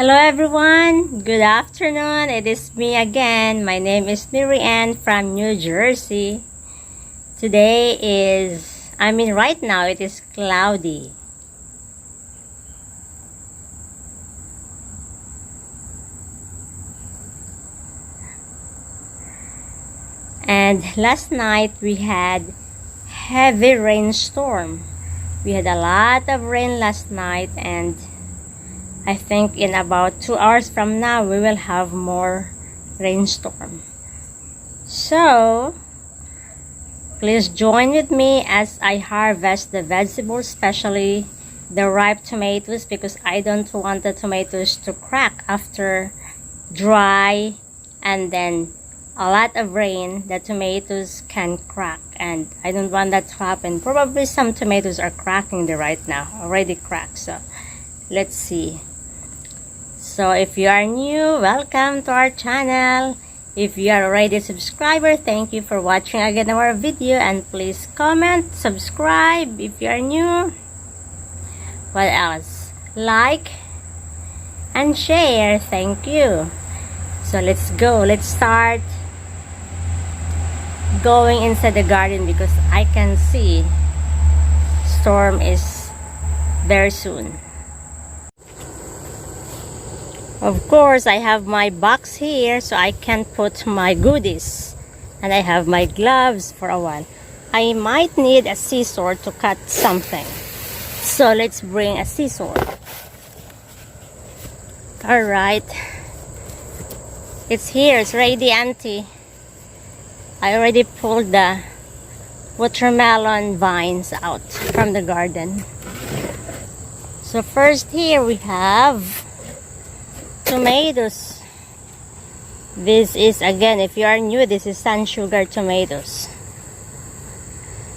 Hello everyone, good afternoon. It is me again. My name is Mary Ann from New Jersey. Right now it is cloudy. And last night we had heavy rainstorm. We had a lot of rain last night, and I think in about 2 hours from now we will have more rainstorm. So please join with me as I harvest the vegetables, especially the ripe tomatoes, because I don't want the tomatoes to crack after dry and then a lot of rain. The tomatoes can crack, and I don't want that to happen. Probably some tomatoes are cracking right now, already cracked. So let's see. So if you are new, welcome to our channel. If you are already a subscriber, thank you for watching again our video, and please comment, subscribe if you are new. What else? Like and share. Thank you. So let's go. Let's start going inside the garden because I can see storm is very soon. Of course, I have my box here so I can put my goodies, and I have my gloves for a while. I might need a scissor to cut something, so let's bring a scissor. Alright, it's here, it's ready, auntie. I already pulled the watermelon vines out from the garden. So first here we have tomatoes. This is, again, if you are new, this is sun sugar tomatoes.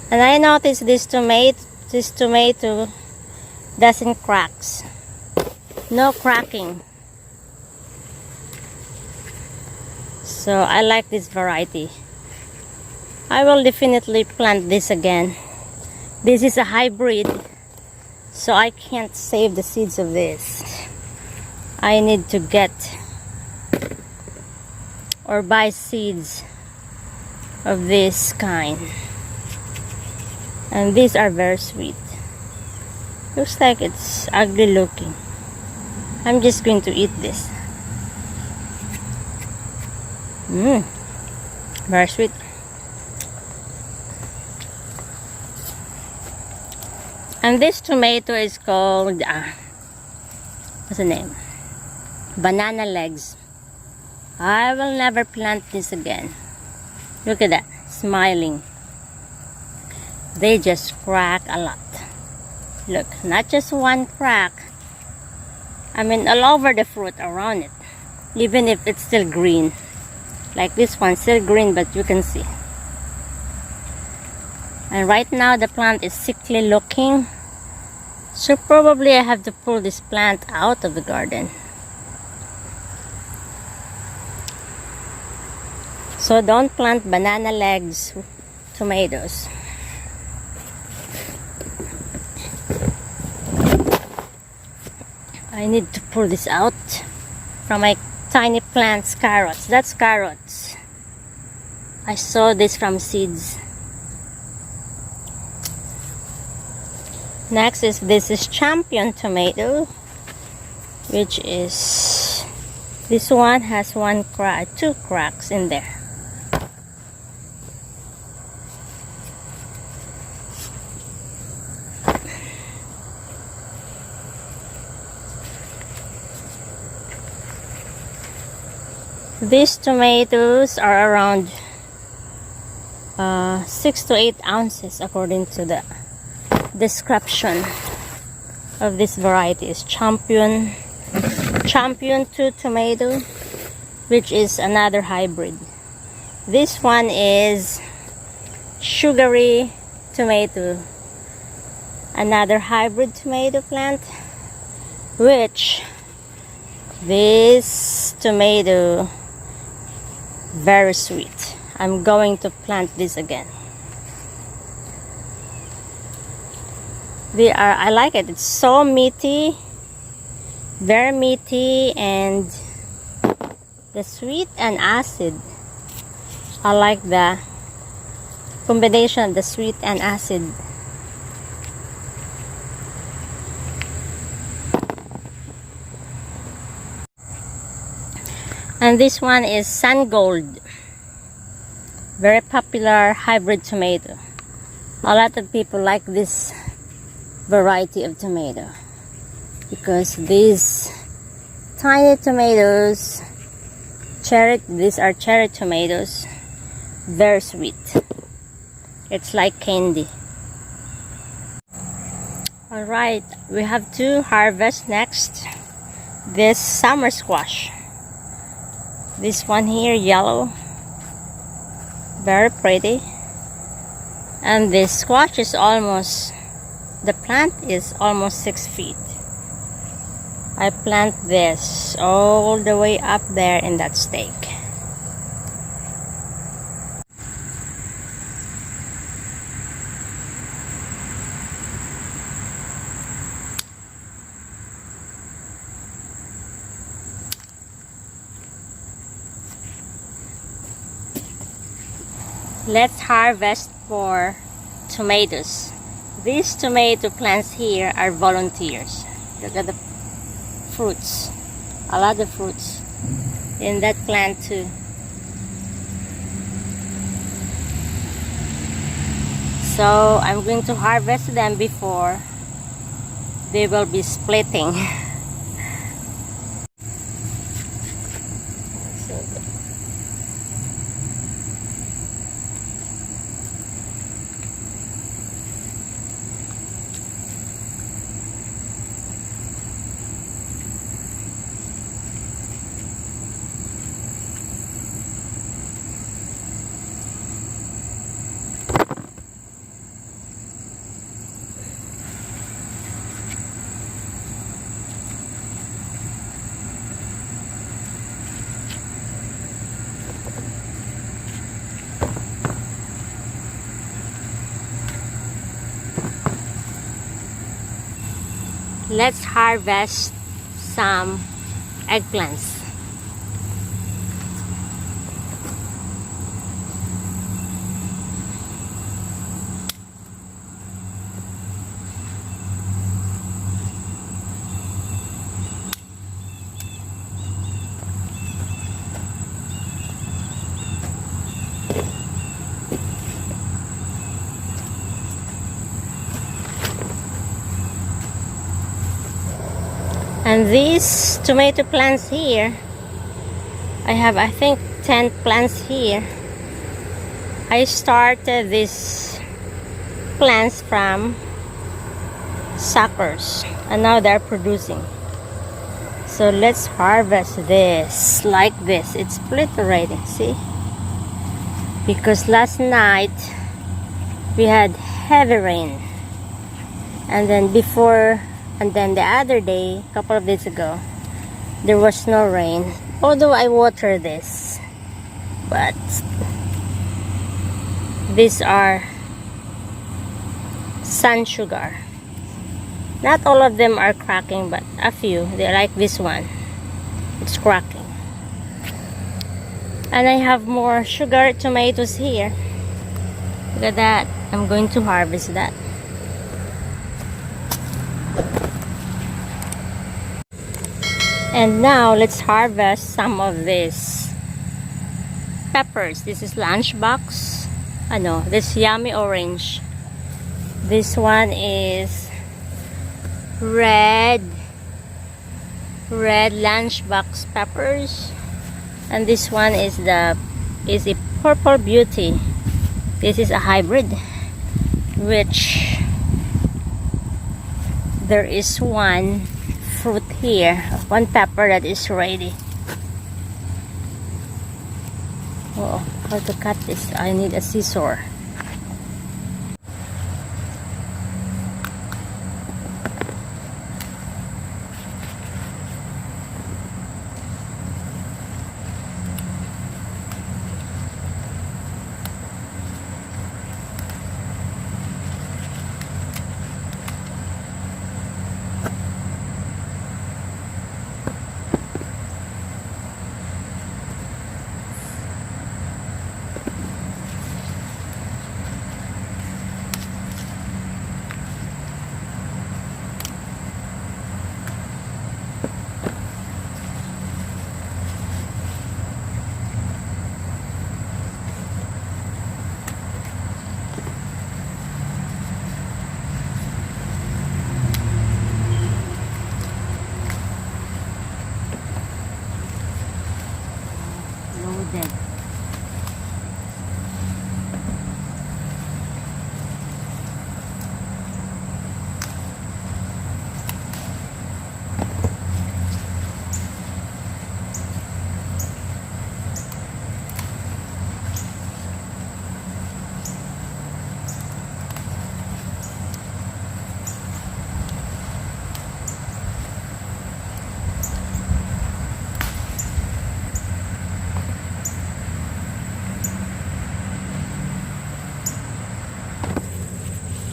And I noticed this tomato doesn't cracks. No cracking. So I like this variety. I will definitely plant this again. This is a hybrid, so I can't save the seeds of this. I need to get or buy seeds of this kind, and these are very sweet. Looks like it's ugly looking. I'm just going to eat this. Very sweet. And this tomato is called what's the name? Banana legs. I will never plant this again. Look at that, smiling. They just crack a lot. Look, not just one crack. I mean, all over the fruit around it, even if it's still green. Like this one, still green, but you can see. And right now the plant is sickly looking, so probably I have to pull this plant out of the garden. So don't plant banana legs tomatoes. I need to pull this out from my tiny plants. Carrots. That's carrots. I saw this from seeds. Next is, this is champion tomato, which is, this one has two cracks in there. These tomatoes are around 6 to 8 ounces according to the description of this variety. Is champion 2 tomato, which is another hybrid. This one is sugary tomato, another hybrid tomato plant, which this tomato very sweet. I'm going to plant this again. I like it. It's so meaty. Very meaty, and the sweet and acid. I like the combination of the sweet and acid. And this one is Sun Gold. Very popular hybrid tomato. A lot of people like this variety of tomato because these tiny tomatoes, these are cherry tomatoes, very sweet. It's like candy. Alright, we have to harvest next this summer squash. This one here, yellow, very pretty. And this squash is the plant is almost 6 feet. I plant this all the way up there in that stake. Let's harvest for tomatoes. These tomato plants here are volunteers. Look at the fruits. A lot of fruits in that plant too. So I'm going to harvest them before they will be splitting. Let's harvest some eggplants. And these tomato plants here, I have, I think, 10 plants here. I started these plants from suckers and now they're producing. So let's harvest this like this. It's split already, see? Because last night we had heavy rain, and then the other day, a couple of days ago, there was no rain. Although I water this, but these are sun sugar. Not all of them are cracking, but a few. They like this one. It's cracking. And I have more sugar tomatoes here. Look at that. I'm going to harvest that. And now let's harvest some of this peppers. This is lunchbox. This yummy orange. This one is red lunchbox peppers, and this one is a purple beauty. This is a hybrid, which there is one fruit here, one pepper that is ready. Oh, how to cut this? I need a scissor.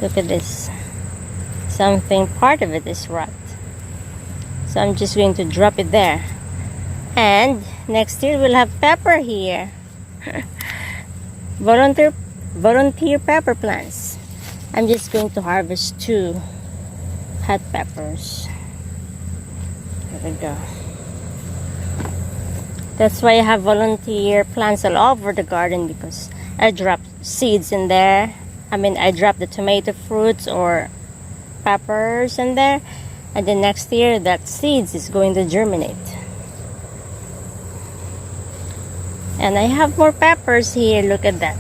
Look at this. Something, part of it is rot. So I'm just going to drop it there. And next year we'll have pepper here. volunteer pepper plants. I'm just going to harvest 2 hot peppers. There we go. That's why I have volunteer plants all over the garden, because I drop seeds in there. I drop the tomato fruits or peppers in there, and then next year that seeds is going to germinate. And I have more peppers here, look at that.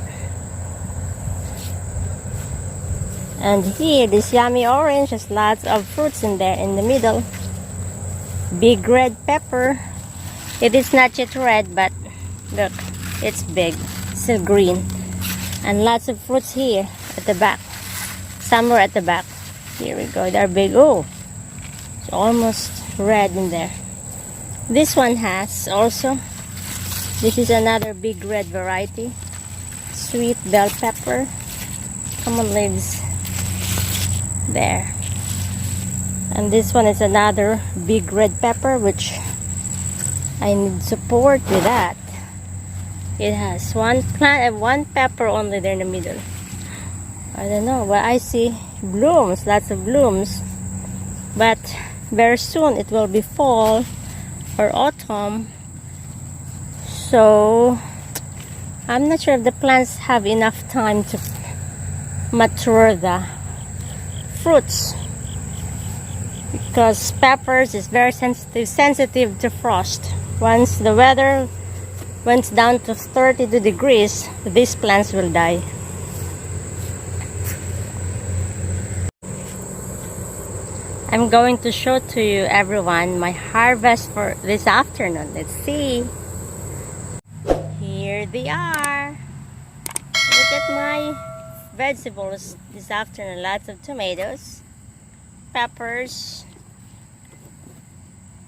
And here, this yummy orange has lots of fruits in there in the middle. Big red pepper. It is not yet red, but look, it's big, still green. And lots of fruits here at the back. Somewhere at the back. Here we go, they're big. Oh, it's almost red in there. This one has also, this is another big red variety. Sweet bell pepper. Common leaves. There. And this one is another big red pepper, which I need support with that. It has one plant and one pepper only there in the middle. I don't know, but I see blooms, lots of blooms. But very soon it will be fall or autumn. So I'm not sure if the plants have enough time to mature the fruits, because peppers is very sensitive to frost. Once the weather went down to 32 degrees, these plants will die. I'm going to show to you, everyone, my harvest for this afternoon. Let's see. Here they are. Look at my vegetables this afternoon. Lots of tomatoes, peppers,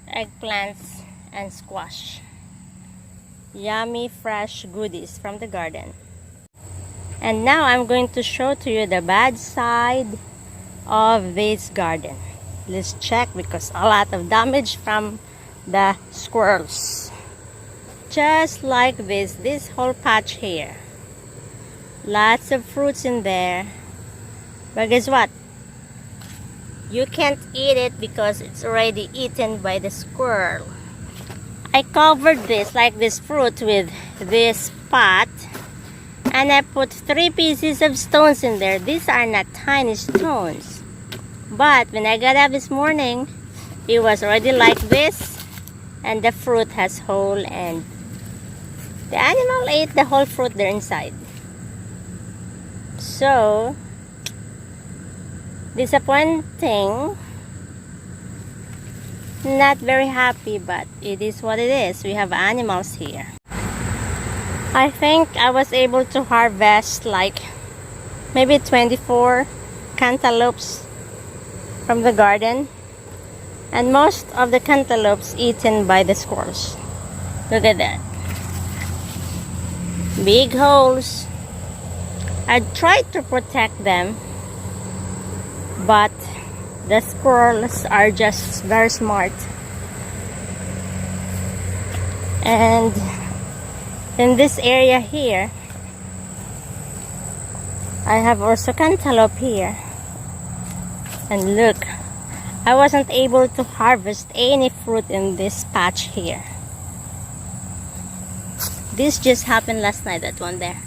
eggplants, and squash. Yummy fresh goodies from the garden. And now I'm going to show to you the bad side of this garden. Let's check, because a lot of damage from the squirrels. Just like this whole patch here. Lots of fruits in there. But guess what? You can't eat it because it's already eaten by the squirrel. I covered this, like this fruit, with this pot. And I put 3 pieces of stones in there. These are not tiny stones. But when I got up this morning, it was already like this. And the fruit has hole, and the animal ate the whole fruit there inside. So, disappointing. Not very happy, but it is what it is. We have animals here. I think I was able to harvest like maybe 24 cantaloupes from the garden, and most of the cantaloupes eaten by the squirrels. Look at that. Big holes. I tried to protect them, but the squirrels are just very smart. And in this area here, I have also cantaloupe here. And look, I wasn't able to harvest any fruit in this patch here. This just happened last night, that one there.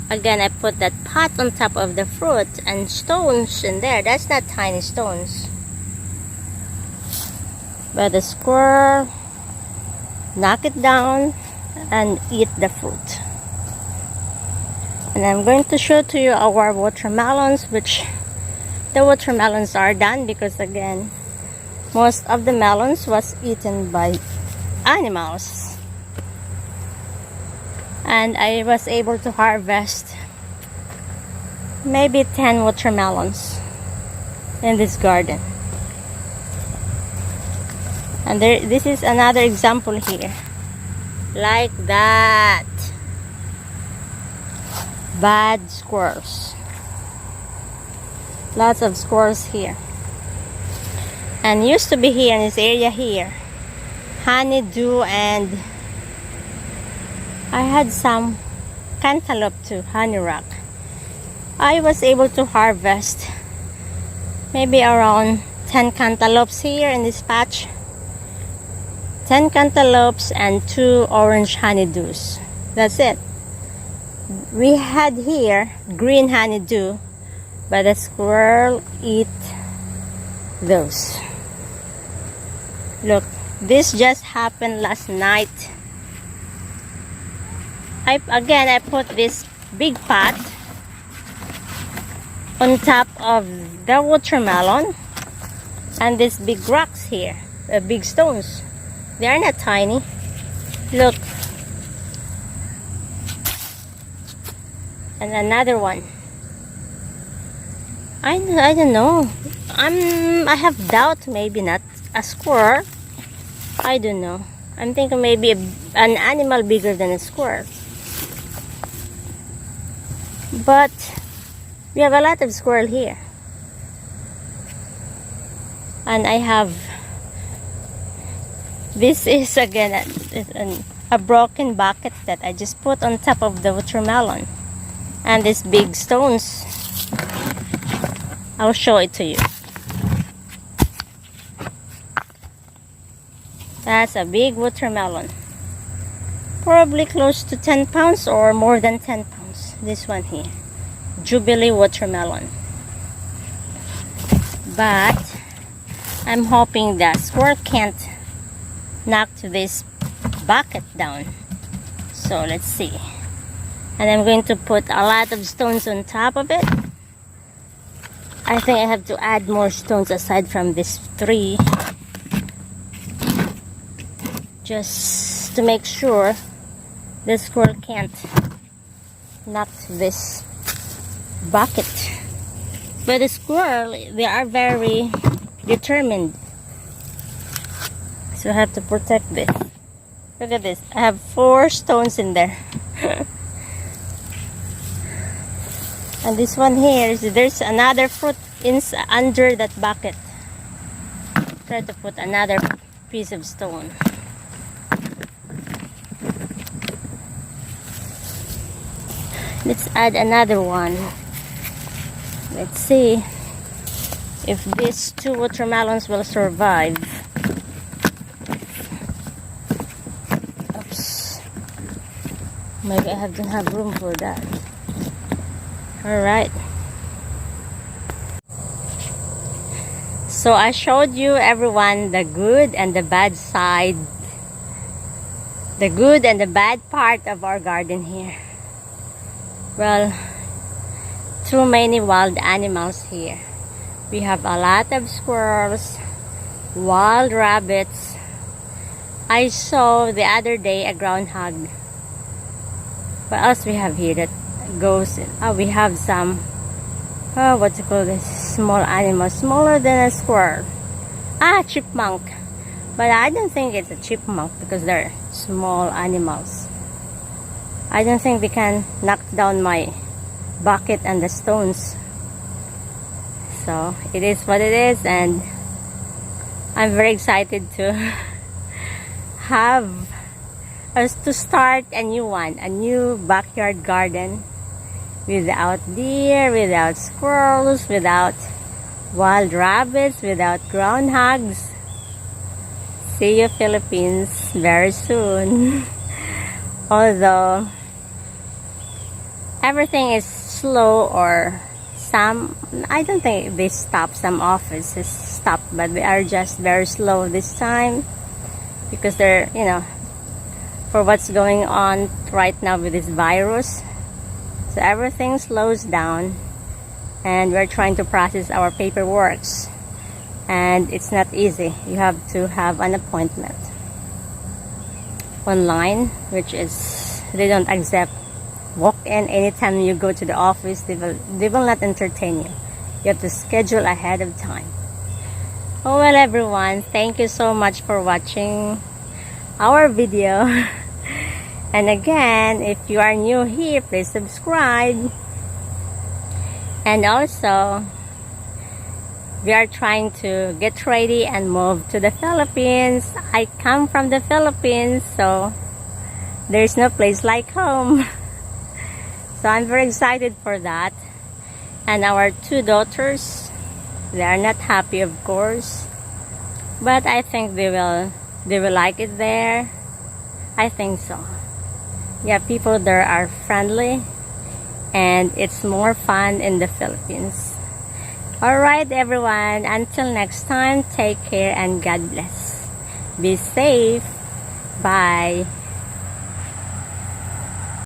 Again, I put that pot on top of the fruit and stones in there. That's not tiny stones. But the squirrel knock it down and eat the fruit. And I'm going to show to you our watermelons, which the watermelons are done, because again, Most of the melons was eaten by animals. And I was able to harvest maybe 10 watermelons in this garden. And this is another example here. Like that. Bad squirrels. Lots of squirrels here. And used to be here in this area here, honeydew, and I had some cantaloupe too, honey rock. I was able to harvest maybe around 10 cantaloupes here in this patch. 10 cantaloupes and 2 orange honeydews. That's it. We had here green honeydew, but the squirrel eat those. Look, this just happened last night. I put this big pot on top of the watermelon and these big rocks here, big stones. They are not tiny. Look. And another one. I don't know. I have doubt, maybe not a squirrel. I don't know. I'm thinking maybe an animal bigger than a squirrel. But we have a lot of squirrel here. And I have, this is again a broken bucket that I just put on top of the watermelon. And these big stones. I'll show it to you. That's a big watermelon. Probably close to 10 pounds or more than 10 pounds. This one here. Jubilee watermelon. But I'm hoping that squirrel can't knock this bucket down. So let's see. And I'm going to put a lot of stones on top of it. I think I have to add more stones aside from this 3. Just to make sure the squirrel can't knock this bucket. But the squirrel, they are very determined. So I have to protect this. Look at this. I have 4 stones in there. And this one here, there's another fruit under that bucket. Try to put another piece of stone. Let's add another one. Let's see if these 2 watermelons will survive. Oops. Maybe I don't have room for that. Alright. So I showed you everyone the good and the bad side. The good and the bad part of our garden here. Well, too many wild animals here. We have a lot of squirrels, wild rabbits. I saw the other day a groundhog. What else we have here that goes in? Oh, we have some, what you call this, small animals, smaller than a squirrel. Chipmunk. But I don't think it's a chipmunk because they're small animals. I don't think they can knock down my bucket and the stones. So it is what it is, and I'm very excited to have us to start a new one, a new backyard garden without deer, without squirrels, without wild rabbits, without groundhogs. See you, Philippines, very soon. Although everything is slow, or I don't think they stop, some offices stop, but they are just very slow this time because they're, for what's going on right now with this virus. So everything slows down and we're trying to process our paperwork. and it's not easy. You have to have an appointment online, which is they don't accept walk-in. Anytime you go to the office, they will not entertain you. You have to schedule ahead of time. Oh well, everyone, thank you so much for watching our video. And again, if you are new here, please subscribe. And also, we are trying to get ready and move to the Philippines. I come from the Philippines, so there's no place like home. So I'm very excited for that. And our two daughters, they are not happy, of course, but I think they will like it there. I think so. Yeah, people there are friendly, and it's more fun in the Philippines. Alright, everyone, until next time, take care and God bless. Be safe. Bye.